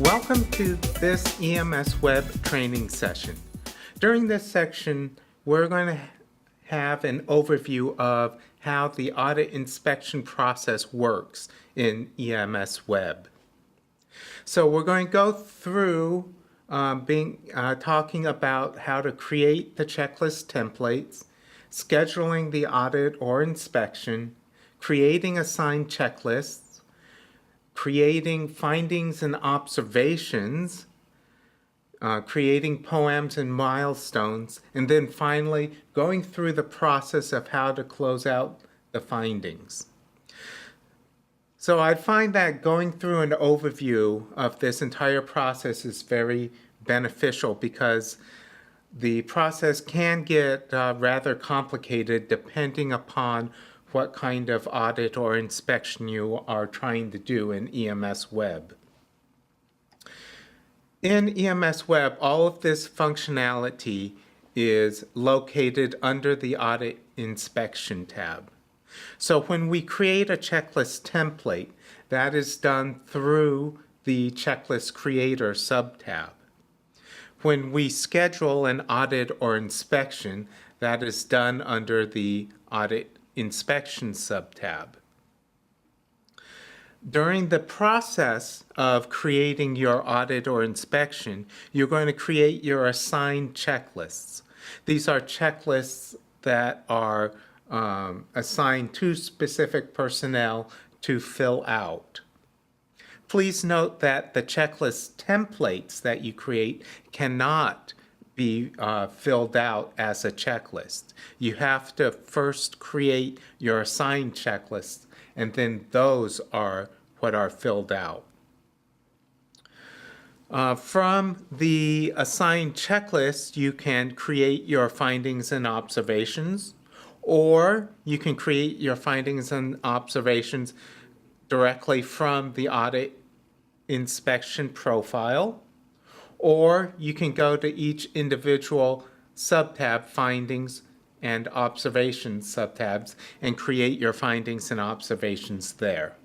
Welcome to this EMSWeb training session. During this section, we're going to have an overview of how the audit inspection process works in EMSWeb. So we're going to go through talking about how to create the checklist templates, scheduling the audit or inspection, creating assigned checklists, creating findings and observations, creating POAMs and milestones, and then finally going through the process of how to close out the findings. So I find that going through an overview of this entire process is very beneficial because the process can get rather complicated depending upon what kind of audit or inspection you are trying to do in EMSWeb. In EMSWeb, all of this functionality is located under the Audit Inspection tab. So when we create a checklist template, that is done through the Checklist Creator subtab. When we schedule an audit or inspection, that is done under the Audit Inspection subtab. During the process of creating your audit or inspection, you're going to create your assigned checklists. These are checklists that are assigned to specific personnel to fill out. Please note that the checklist templates that you create cannot be filled out as a checklist. You have to first create your assigned checklists, and then those are what are filled out. From the assigned checklist, you can create your findings and observations, or you can create your findings and observations directly from the audit inspection profile, or you can go to each individual subtab, findings and observations subtabs, and create your findings and observations there.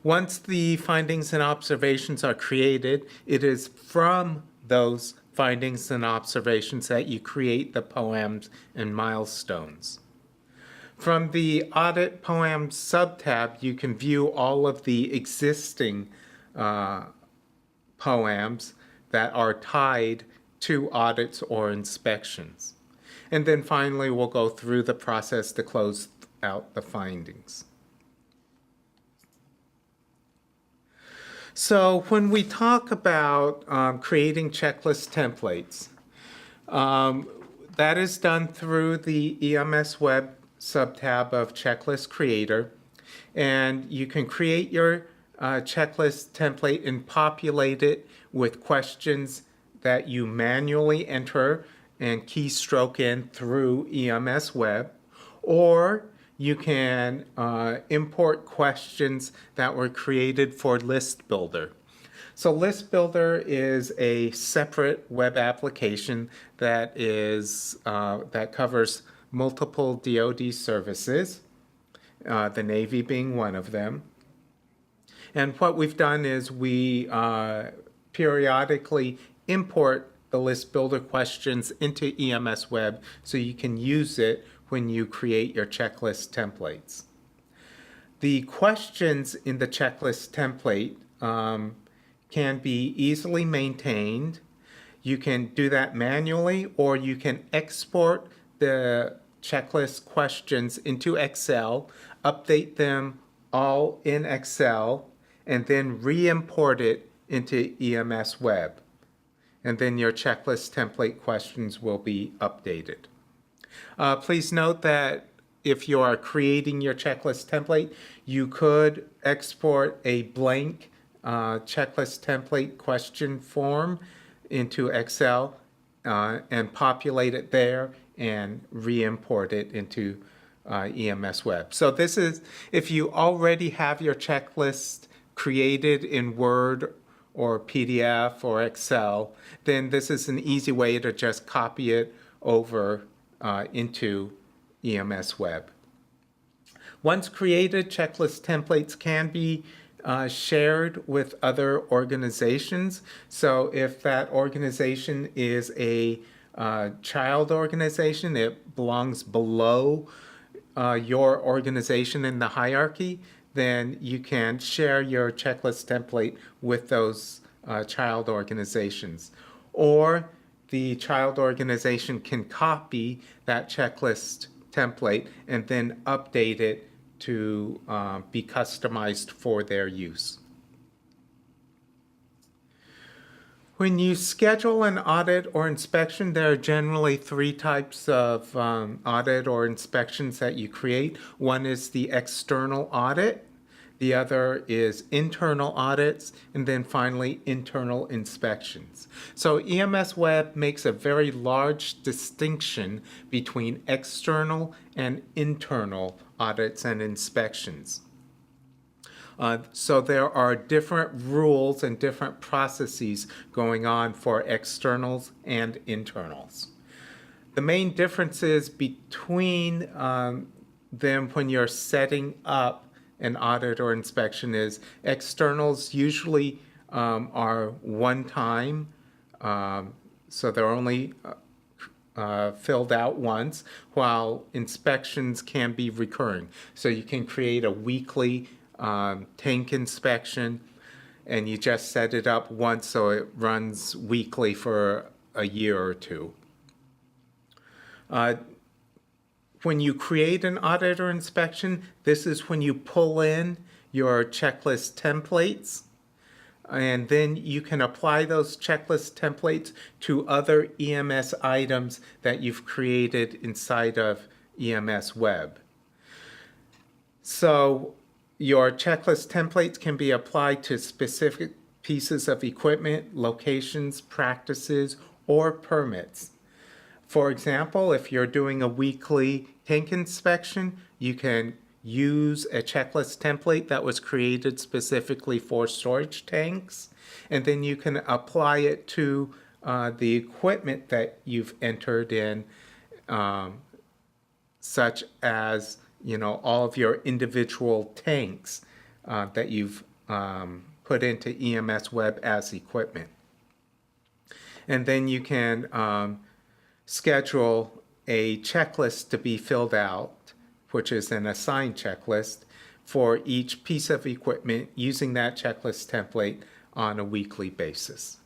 Once the findings and observations are created, it is from those findings and observations that you create the POAMs and milestones. From the Audit POAMs subtab, you can view all of the existing POAMs that are tied to audits or inspections. And then finally, we'll go through the process to close out the findings. So when we talk about creating checklist templates, that is done through the EMSWeb subtab of Checklist Creator, and you can create your checklist template and populate it with questions that you manually enter and keystroke in through EMSWeb, or you can import questions that were created for List Builder. So List Builder is a separate web application that covers multiple DoD services, the Navy being one of them. And what we've done is we periodically import the List Builder questions into EMSWeb so you can use it when you create your checklist templates. The questions in the checklist template can be easily maintained. You can do that manually, or you can export the checklist questions into Excel, update them all in Excel, and then re-import it into EMSWeb. And then your checklist template questions will be updated. Please note that if you are creating your checklist template, you could export a blank checklist template question form into Excel and populate it there and re-import it into EMSWeb. So this is, if you already have your checklist created in Word or PDF or Excel, then this is an easy way to just copy it over into EMSWeb. Once created, checklist templates can be shared with other organizations. So if that organization is a child organization, it belongs below your organization in the hierarchy, then you can share your checklist template with those child organizations. Or the child organization can copy that checklist template and then update it to be customized for their use. When you schedule an audit or inspection, there are generally three types of audit or inspections that you create. One is the external audit, the other is internal audits, and then finally internal inspections. So EMSWeb makes a very large distinction between external and internal audits and inspections. So there are different rules and different processes going on for externals and internals. The main differences between them when you're setting up an audit or inspection is externals usually are one time, so they're only filled out once, while inspections can be recurring. So you can create a weekly tank inspection, and you just set it up once so it runs weekly for a year or two. When you create an audit or inspection, this is when you pull in your checklist templates, and then you can apply those checklist templates to other EMS items that you've created inside of EMSWeb. So your checklist templates can be applied to specific pieces of equipment, locations, practices, or permits. For example, if you're doing a weekly tank inspection, you can use a checklist template that was created specifically for storage tanks, and then you can apply it to the equipment that you've entered in, such as all of your individual tanks that you've put into EMSWeb as equipment. And then you can schedule a checklist to be filled out, which is an assigned checklist, for each piece of equipment using that checklist template on a weekly basis.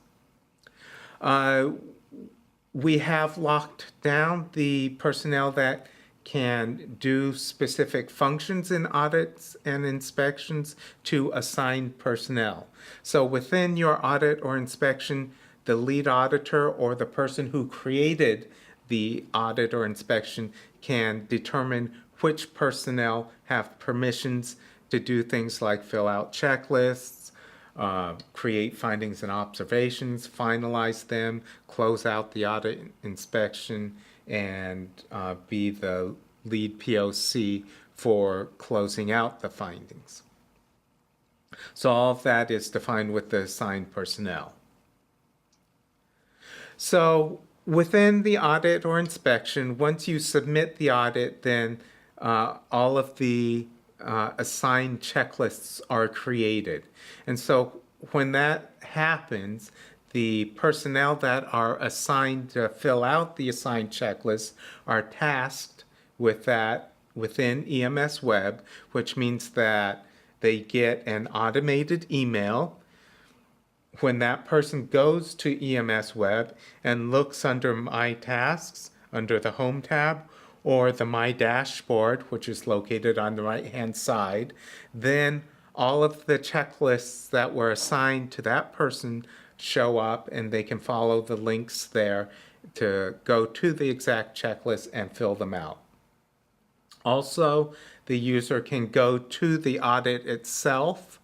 We have locked down the personnel that can do specific functions in audits and inspections to assigned personnel. So within your audit or inspection, the lead auditor or the person who created the audit or inspection can determine which personnel have permissions to do things like fill out checklists, create findings and observations, finalize them, close out the audit inspection, and be the lead POC for closing out the findings. So all of that is defined with the assigned personnel. So within the audit or inspection, once you submit the audit, then all of the assigned checklists are created. And so when that happens, the personnel that are assigned to fill out the assigned checklists are tasked with that within EMSWeb, which means that they get an automated email when that person goes to EMSWeb and looks under My Tasks, under the Home tab, or the My Dashboard, which is located on the right-hand side, then all of the checklists that were assigned to that person show up, and they can follow the links there to go to the exact checklist and fill them out. Also, the user can go to the audit itself,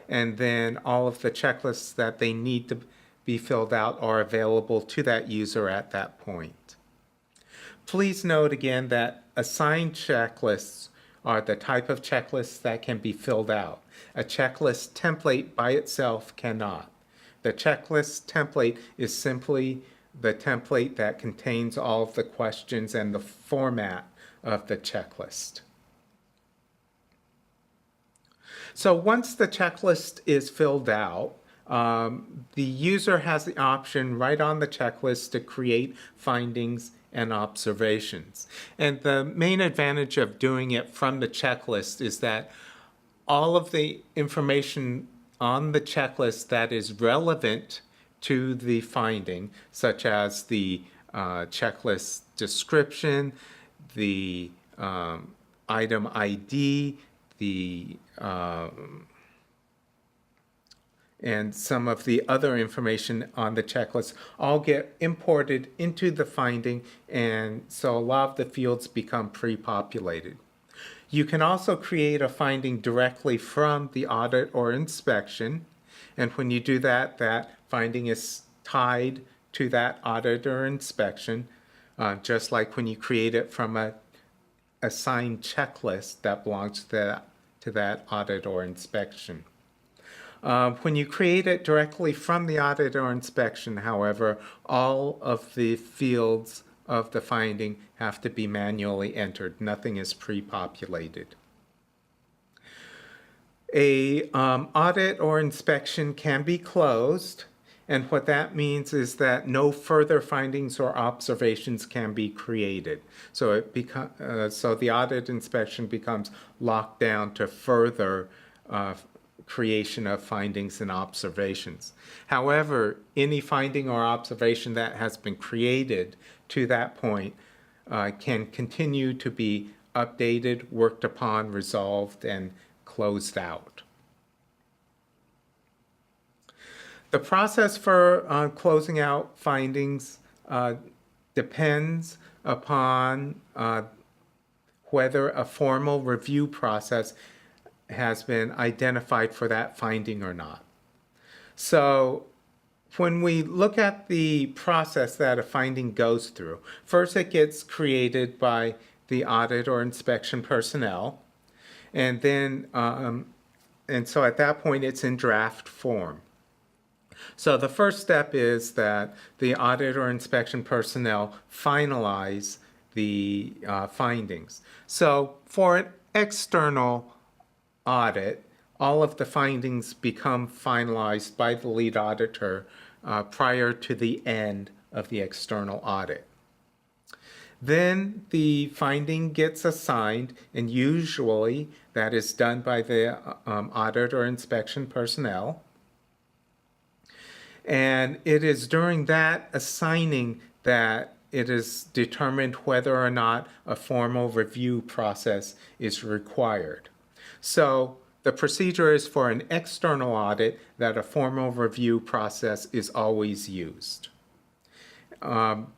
and then all of the checklists that they need to be filled out are available to that user at that point. Please note again that assigned checklists are the type of checklists that can be filled out. A checklist template by itself cannot. The checklist template is simply the template that contains all of the questions and the format of the checklist. So once the checklist is filled out, the user has the option right on the checklist to create findings and observations. And the main advantage of doing it from the checklist is that all of the information on the checklist that is relevant to the finding, such as the checklist description, the item ID, the and some of the other information on the checklist all get imported into the finding, and so a lot of the fields become pre-populated. You can also create a finding directly from the audit or inspection, and when you do that, that finding is tied to that audit or inspection, just like when you create it from a assigned checklist that belongs to that audit or inspection. When you create it directly from the audit or inspection, however, all of the fields of the finding have to be manually entered. Nothing is pre-populated. A audit or inspection can be closed, and what that means is that no further findings or observations can be created. So so the audit inspection becomes locked down to further creation of findings and observations. However, any finding or observation that has been created to that point can continue to be updated, worked upon, resolved, and closed out. The process for closing out findings depends upon whether a formal review process has been identified for that finding or not. So when we look at the process that a finding goes through, first it gets created by the audit or inspection personnel, and then and so at that point it's in draft form. So the first step is that the audit or inspection personnel finalize the findings. So for an external audit, all of the findings become finalized by the lead auditor prior to the end of the external audit. Then the finding gets assigned, and usually that is done by the audit or inspection personnel. And it is during that assigning that it is determined whether or not a formal review process is required. So the procedure is for an external audit that a formal review process is always used.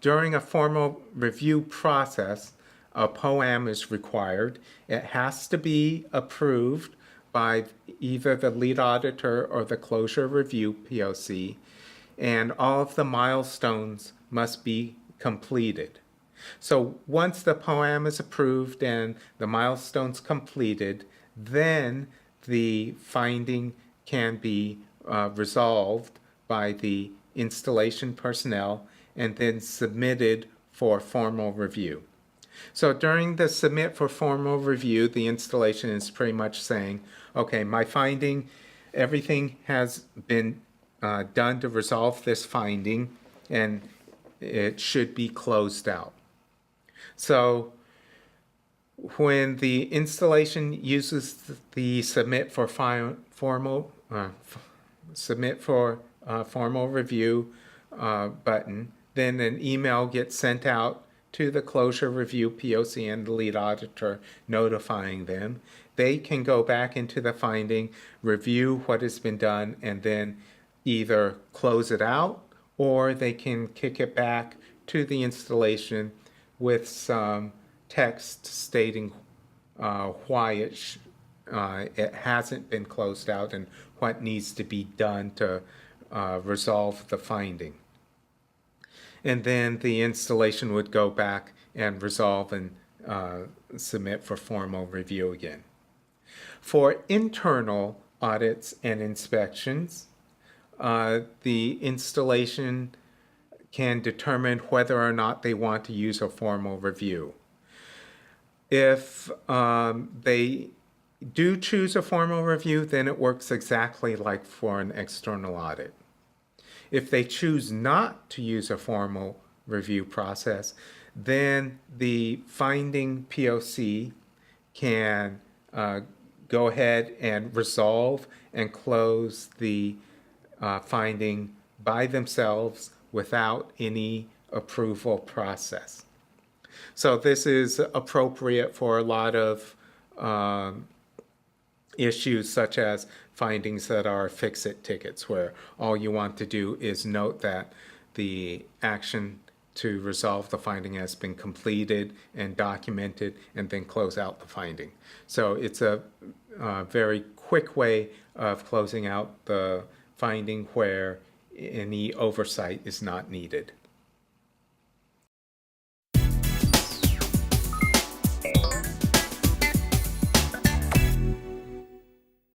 During a formal review process, a POAM is required. It has to be approved by either the lead auditor or the closure review POC, and all of the milestones must be completed. So once the POAM is approved and the milestones completed, then the finding can be resolved by the installation personnel and then submitted for formal review. So during the submit for formal review, the installation is pretty much saying, okay, my finding, everything has been done to resolve this finding, and it should be closed out. So when the installation uses the submit for formal review button, then an email gets sent out to the closure review POC and the lead auditor notifying them. They can go back into the finding, review what has been done, and then either close it out or they can kick it back to the installation with some text stating why it hasn't been closed out and what needs to be done to resolve the finding. And then the installation would go back and resolve and submit for formal review again. For internal audits and inspections, the installation can determine whether or not they want to use a formal review. If they do choose a formal review, then it works exactly like for an external audit. If they choose not to use a formal review process, then the finding POC can go ahead and resolve and close the finding by themselves without any approval process. So this is appropriate for a lot of issues such as findings that are fix-it tickets, where all you want to do is note that the action to resolve the finding has been completed and documented, and then close out the finding. So it's a very quick way of closing out the finding where any oversight is not needed.